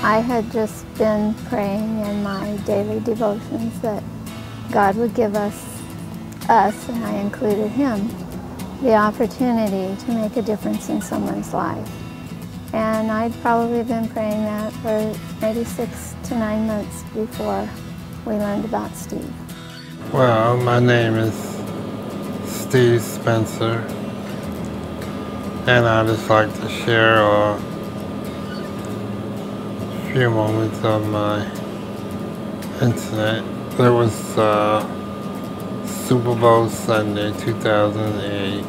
I had just been praying in my daily devotions that God would give us, and I included him, the opportunity to make a difference in someone's life. And I'd probably been praying that for maybe 6 to 9 months before we learned about Steve. Well, my name is Steve Spencer, and I'd just like to share a few moments of my incident. There was Super Bowl Sunday 2008,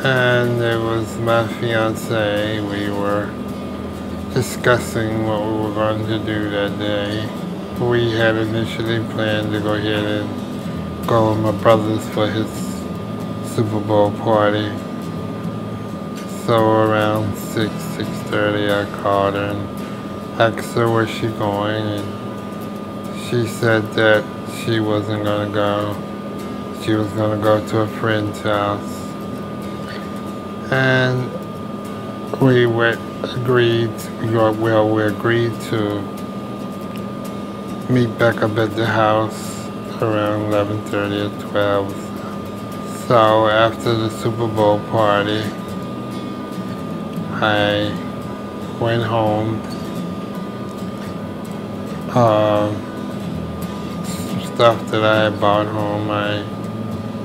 and it was my fiance. We were discussing what we were going to do that day. We had initially planned to go ahead and go with my brother's for his Super Bowl party. So around 6:30 I called her and asked her where she going, and she said that she wasn't going to go. She was going to go to a friend's house. And we agreed to meet back up at the house around 11:30 or 12. So after the Super Bowl party, I went home. Some stuff that I had bought home, I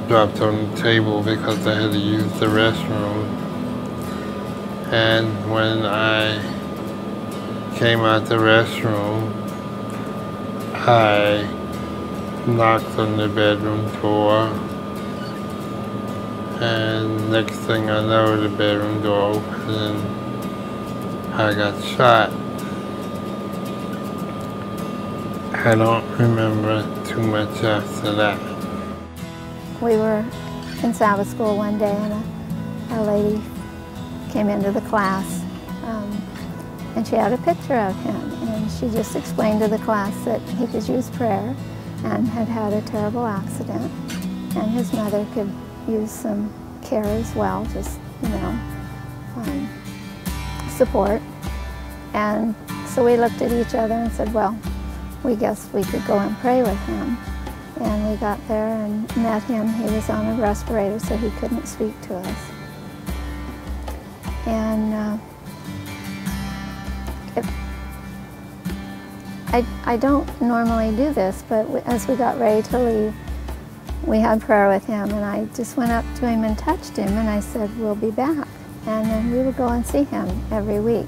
dropped on the table because I had to use the restroom. And when I came out the restroom, I knocked on the bedroom door, and next thing I know, the bedroom door opened and I got shot. I don't remember too much after that. We were in Sabbath school one day, and a lady came into the class, and she had a picture of him, and she just explained to the class that he could use prayer and had had a terrible accident, and his mother could use some care as well, just, support. And so we looked at each other and said, well, we guessed we could go and pray with him. And we got there and met him. He was on a respirator, so he couldn't speak to us. And I don't normally do this, but as we got ready to leave, we had prayer with him, and I just went up to him and touched him, and I said, we'll be back. And then we would go and see him every week.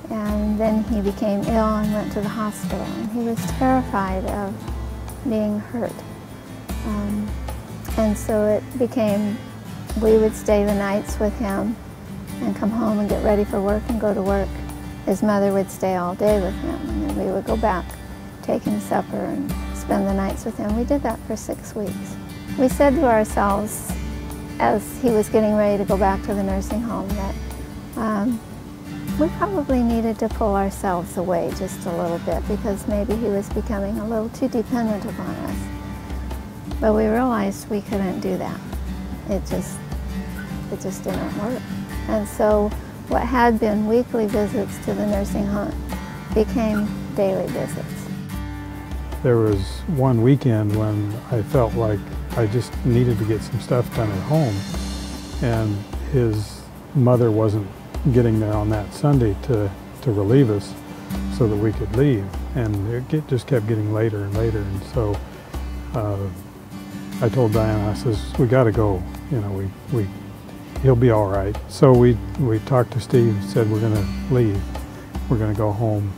And then he became ill and went to the hospital, and he was terrified of being hurt. And so it became, we would stay the nights with him and come home and get ready for work and go to work. His mother would stay all day with him, and then we would go back, take him supper, and spend the nights with him. We did that for 6 weeks. We said to ourselves, as he was getting ready to go back to the nursing home, that we probably needed to pull ourselves away just a little bit, because maybe he was becoming a little too dependent upon us. But we realized we couldn't do that. It just didn't work. And so what had been weekly visits to the nursing home became daily visits. There was one weekend when I felt like I just needed to get some stuff done at home, and his mother wasn't getting there on that Sunday to relieve us so that we could leave, and it just kept getting later and later. And so I told Diana, I says, we got to go, he'll be all right. So we talked to Steve, said we're going to leave, we're going to go home.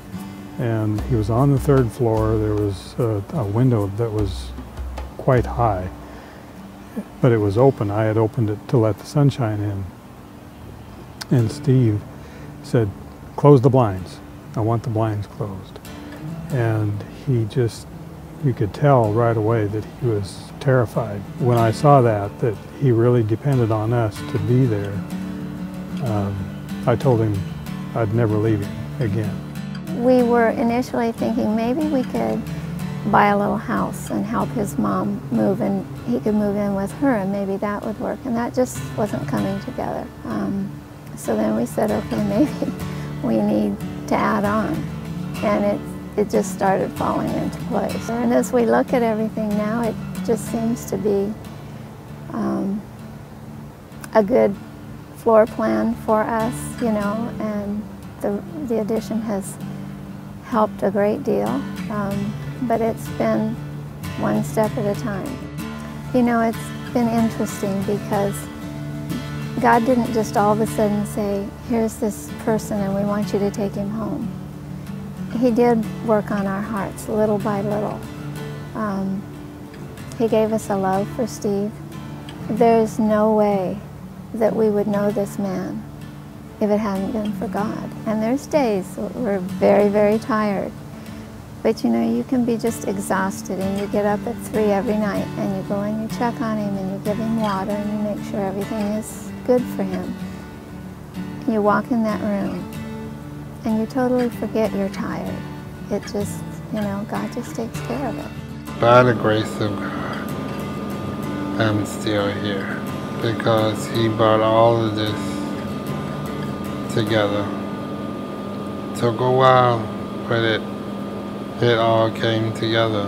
And he was on the 3rd floor. There was a window that was quite high, but it was open. I had opened it to let the sunshine in. And Steve said, close the blinds. I want the blinds closed. And you could tell right away that he was terrified. When I saw that he really depended on us to be there, I told him I'd never leave him again. We were initially thinking maybe we could buy a little house and help his mom move, and he could move in with her, and maybe that would work. And that just wasn't coming together. So then we said, okay, maybe we need to add on. And it just started falling into place. And as we look at everything now, it just seems to be a good floor plan for us, you know, and the addition has helped a great deal, but it's been one step at a time. You know, it's been interesting because God didn't just all of a sudden say, here's this person and we want you to take him home. He did work on our hearts little by little. He gave us a love for Steve. There's no way that we would know this man if it hadn't been for God. And there's days we're very, very tired. But you know, you can be just exhausted and you get up at 3 every night and you go and you check on him and you give him water and you make sure everything is good for him. You walk in that room and you totally forget you're tired. It just, you know, God just takes care of it. By the grace of God, I'm still here because he brought all of this together. Took a while, but it all came together.